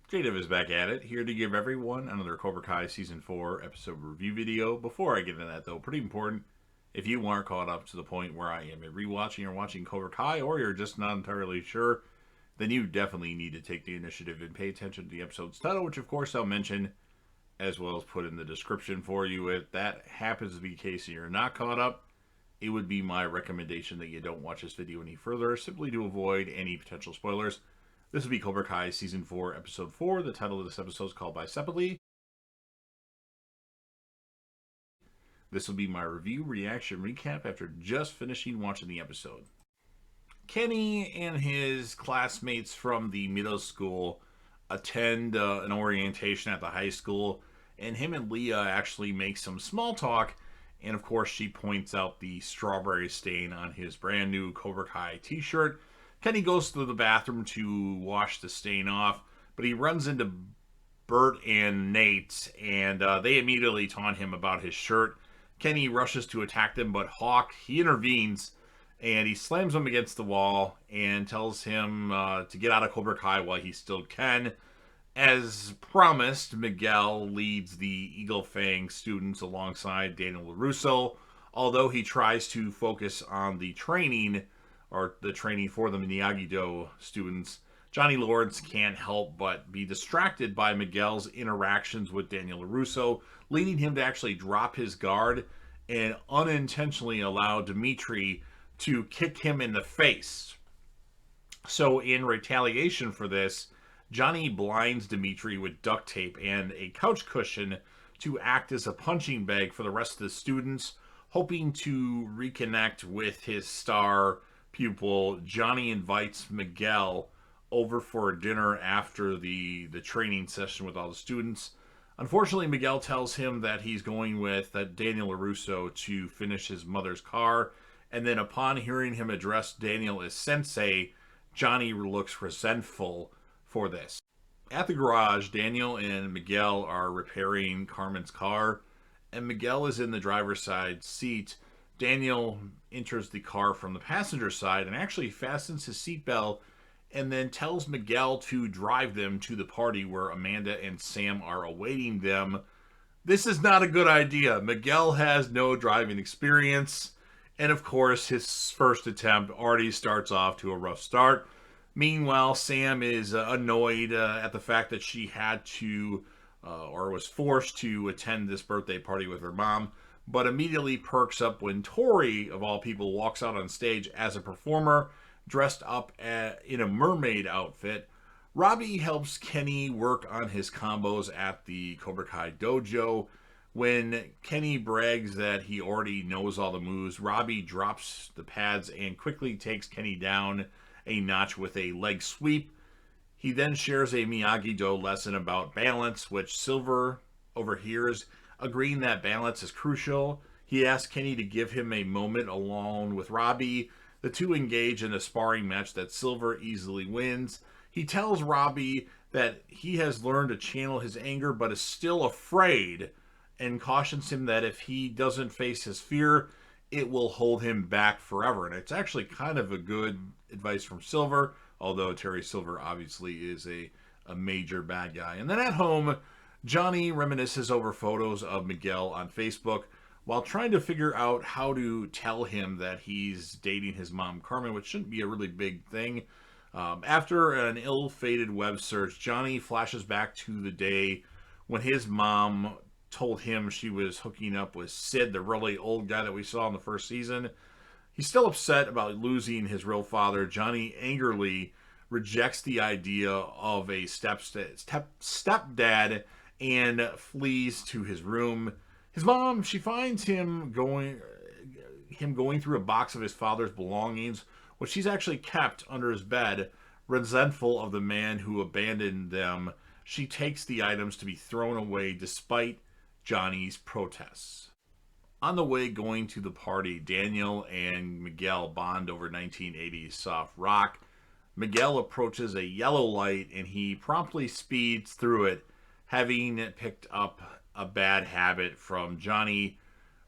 J-Div is back at it, here to give everyone another Cobra Kai Season 4 episode review video. Before I get into that, though, pretty important, if you aren't caught up to the point where I am rewatching or watching Cobra Kai, or you're just not entirely sure, then you definitely need to take the initiative and pay attention to the episode's title, which of course I'll mention, as well as put in the description for you. If that happens to be the case and you're not caught up, it would be my recommendation that you don't watch this video any further, simply to avoid any potential spoilers. This will be Cobra Kai Season 4, Episode 4. The title of this episode is called Bicephaly. This will be my review, reaction, recap after just finishing watching the episode. Kenny and his classmates from the middle school attend an orientation at the high school, and him and Leah actually make some small talk, and of course she points out the strawberry stain on his brand new Cobra Kai t-shirt. Kenny goes to the bathroom to wash the stain off, but he runs into Bert and Nate, and they immediately taunt him about his shirt. Kenny rushes to attack them, but Hawk, he intervenes, and he slams him against the wall and tells him to get out of Cobra Kai while he still can. As promised, Miguel leads the Eagle Fang students alongside Daniel LaRusso, although he tries to focus on the training for the Miyagi-Do students. Johnny Lawrence can't help but be distracted by Miguel's interactions with Daniel LaRusso, leading him to actually drop his guard and unintentionally allow Dimitri to kick him in the face. So in retaliation for this, Johnny blinds Dimitri with duct tape and a couch cushion to act as a punching bag for the rest of the students. Hoping to reconnect with his star pupil, Johnny invites Miguel over for a dinner after the training session with all the students. Unfortunately, Miguel tells him that he's going with Daniel LaRusso to finish his mother's car, and then upon hearing him address Daniel as sensei, Johnny looks resentful for this. At the garage, Daniel and Miguel are repairing Carmen's car, and Miguel is in the driver's side seat. Daniel enters the car from the passenger side and actually fastens his seatbelt and then tells Miguel to drive them to the party where Amanda and Sam are awaiting them. This is not a good idea. Miguel has no driving experience, and of course his first attempt already starts off to a rough start. Meanwhile, Sam is annoyed at the fact that she had to or was forced to attend this birthday party with her mom, but immediately perks up when Tori, of all people, walks out on stage as a performer, dressed up in a mermaid outfit. Robbie helps Kenny work on his combos at the Cobra Kai dojo. When Kenny brags that he already knows all the moves, Robbie drops the pads and quickly takes Kenny down a notch with a leg sweep. He then shares a Miyagi-Do lesson about balance, which Silver overhears, agreeing that balance is crucial. He asks Kenny to give him a moment alone with Robbie. The two engage in a sparring match that Silver easily wins. He tells Robbie that he has learned to channel his anger but is still afraid, and cautions him that if he doesn't face his fear, it will hold him back forever. And it's actually kind of a good advice from Silver, although Terry Silver obviously is a major bad guy. And then at home, Johnny reminisces over photos of Miguel on Facebook while trying to figure out how to tell him that he's dating his mom, Carmen, which shouldn't be a really big thing. After an ill-fated web search, Johnny flashes back to the day when his mom told him she was hooking up with Sid, the really old guy that we saw in the first season. He's still upset about losing his real father. Johnny angrily rejects the idea of a stepdad and flees to his room. His mom, she finds him going through a box of his father's belongings, which he's actually kept under his bed. Resentful of the man who abandoned them, she takes the items to be thrown away despite Johnny's protests. On the way going to the party, Daniel and Miguel bond over 1980s soft rock. Miguel approaches a yellow light and he promptly speeds through it, having picked up a bad habit from Johnny.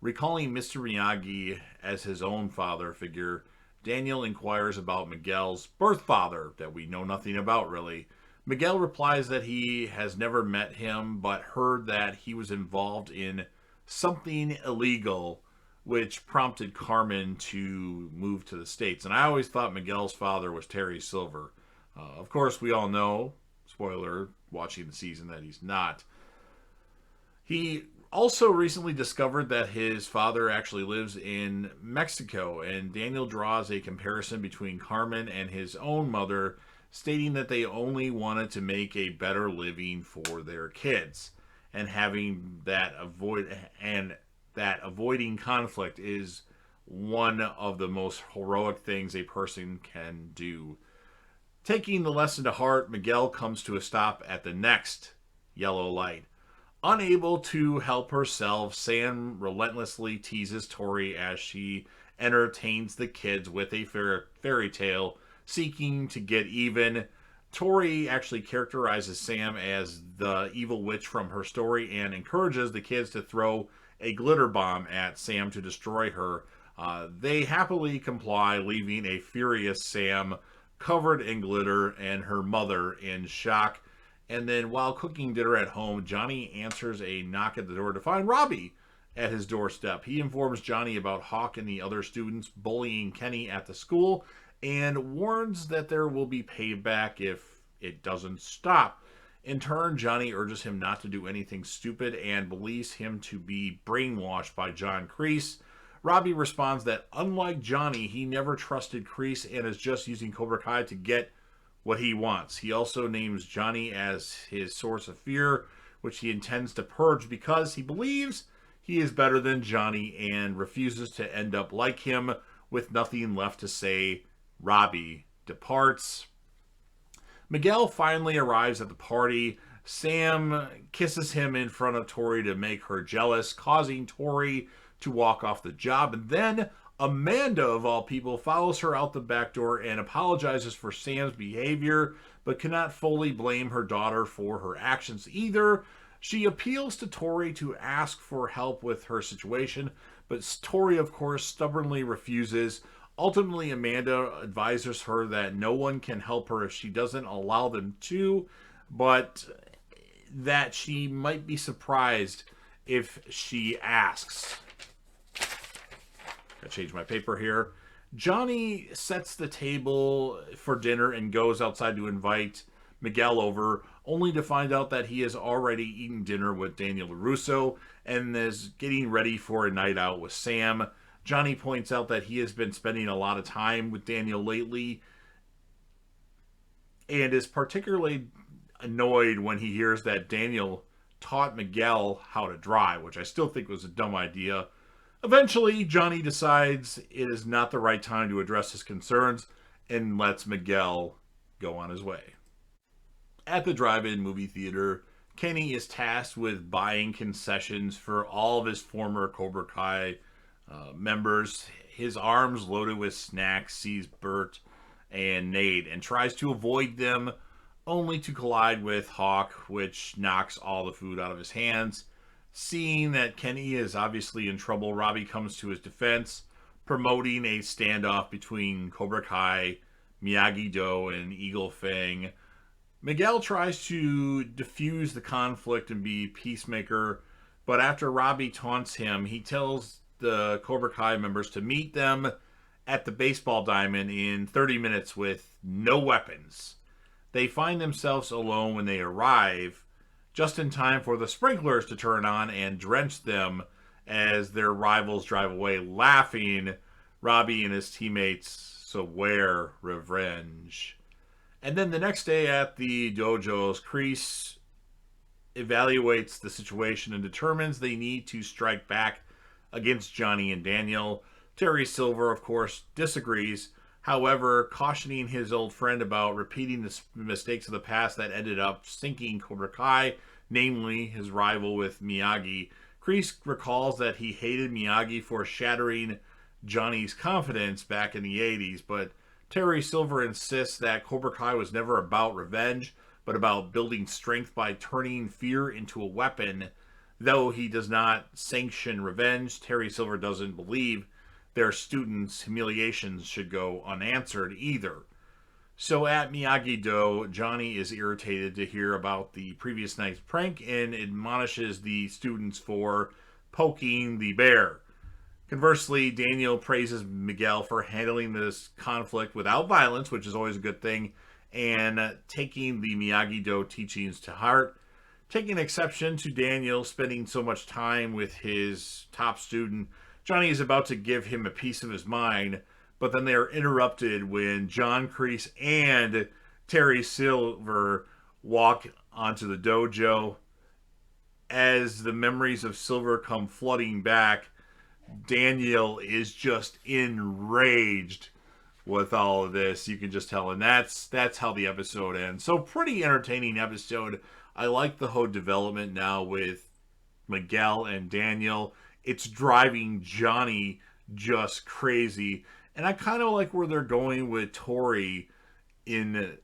Recalling Mr. Miyagi as his own father figure, Daniel inquires about Miguel's birth father, that we know nothing about really. Miguel replies that he has never met him, but heard that he was involved in something illegal, which prompted Carmen to move to the States. And I always thought Miguel's father was Terry Silver. Of course, we all know, spoiler, watching the season, that he's not. He also recently discovered that his father actually lives in Mexico, and Daniel draws a comparison between Carmen and his own mother, stating that they only wanted to make a better living for their kids, and that avoiding conflict is one of the most heroic things a person can do. Taking the lesson to heart, Miguel comes to a stop at the next yellow light. Unable to help herself, Sam relentlessly teases Tori as she entertains the kids with a fairy tale, seeking to get even. Tori actually characterizes Sam as the evil witch from her story and encourages the kids to throw a glitter bomb at Sam to destroy her. They happily comply, leaving a furious Sam covered in glitter and her mother in shock. And then while cooking dinner at home, Johnny answers a knock at the door to find Robbie at his doorstep. He informs Johnny about Hawk and the other students bullying Kenny at the school and warns that there will be payback if it doesn't stop. In turn, Johnny urges him not to do anything stupid and believes him to be brainwashed by John Kreese. Robbie responds that unlike Johnny, he never trusted Kreese and is just using Cobra Kai to get what he wants. He also names Johnny as his source of fear, which he intends to purge because he believes he is better than Johnny and refuses to end up like him. With nothing left to say, Robbie departs. Miguel finally arrives at the party. Sam kisses him in front of Tori to make her jealous, causing Tori to walk off the job. And then Amanda, of all people, follows her out the back door and apologizes for Sam's behavior, but cannot fully blame her daughter for her actions either. She appeals to Tori to ask for help with her situation, but Tori, of course, stubbornly refuses. Ultimately, Amanda advises her that no one can help her if she doesn't allow them to, but that she might be surprised if she asks. Gotta change my paper here. Johnny sets the table for dinner and goes outside to invite Miguel over, only to find out that he has already eaten dinner with Daniel LaRusso and is getting ready for a night out with Sam. Johnny points out that he has been spending a lot of time with Daniel lately and is particularly annoyed when he hears that Daniel taught Miguel how to drive, which I still think was a dumb idea. Eventually, Johnny decides it is not the right time to address his concerns and lets Miguel go on his way. At the drive-in movie theater, Kenny is tasked with buying concessions for all of his former Cobra Kai members. His arms loaded with snacks sees Bert and Nate and tries to avoid them, only to collide with Hawk, which knocks all the food out of his hands. Seeing that Kenny is obviously in trouble, Robbie comes to his defense, promoting a standoff between Cobra Kai, Miyagi-Do, and Eagle Fang. Miguel tries to defuse the conflict and be peacemaker, but after Robbie taunts him, he tells the Cobra Kai members to meet them at the baseball diamond in 30 minutes with no weapons. They find themselves alone when they arrive, just in time for the sprinklers to turn on and drench them as their rivals drive away, laughing. Robbie and his teammates swear revenge. And then the next day at the dojos, Kreese evaluates the situation and determines they need to strike back against Johnny and Daniel. Terry Silver, of course, disagrees, however, cautioning his old friend about repeating the mistakes of the past that ended up sinking Cobra Kai, namely his rival with Miyagi. Kreese recalls that he hated Miyagi for shattering Johnny's confidence back in the 80s, but Terry Silver insists that Cobra Kai was never about revenge, but about building strength by turning fear into a weapon. Though he does not sanction revenge, Terry Silver doesn't believe their students' humiliations should go unanswered either. So at Miyagi-Do, Johnny is irritated to hear about the previous night's prank and admonishes the students for poking the bear. Conversely, Daniel praises Miguel for handling this conflict without violence, which is always a good thing, and taking the Miyagi-Do teachings to heart. Taking exception to Daniel spending so much time with his top student, Johnny is about to give him a piece of his mind, but then they are interrupted when John Kreese and Terry Silver walk onto the dojo. As the memories of Silver come flooding back, Daniel is just enraged with all of this. You can just tell, and that's how the episode ends. So pretty entertaining episode. I like the whole development now with Miguel and Daniel. It's driving Johnny just crazy, and I kind of like where they're going with Tori in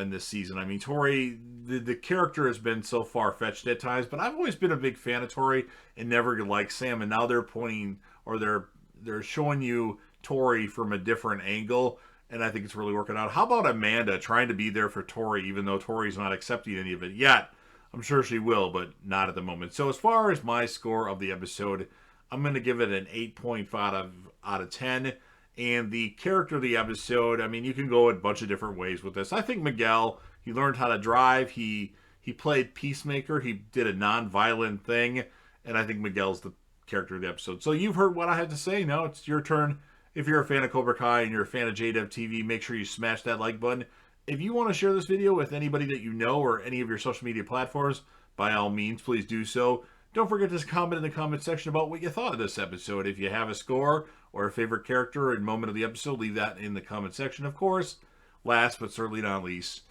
this season. I mean, Tori, the character has been so far fetched at times, but I've always been a big fan of Tori and never liked Sam. And now they're pointing, or they're showing you Tori from a different angle, and I think it's really working out. How about Amanda trying to be there for Tori, even though Tori's not accepting any of it yet? I'm sure she will, but not at the moment. So as far as my score of the episode, I'm going to give it an 8.5 out of 10. And the character of the episode, I mean, you can go a bunch of different ways with this. I think Miguel, he learned how to drive. He played Peacemaker. He did a non-violent thing. And I think Miguel's the character of the episode. So you've heard what I had to say. Now it's your turn. If you're a fan of Cobra Kai and you're a fan of JDev TV, make sure you smash that like button. If you want to share this video with anybody that you know or any of your social media platforms, by all means, please do so. Don't forget to comment in the comment section about what you thought of this episode. If you have a score or a favorite character and moment of the episode, leave that in the comment section, of course. Last but certainly not least,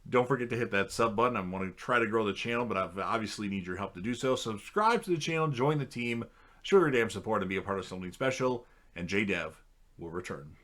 don't forget to hit that sub button. I'm going to try to grow the channel, but I obviously need your help to do so. Subscribe to the channel, join the team, show your damn support, and be a part of something special. And JDev will return.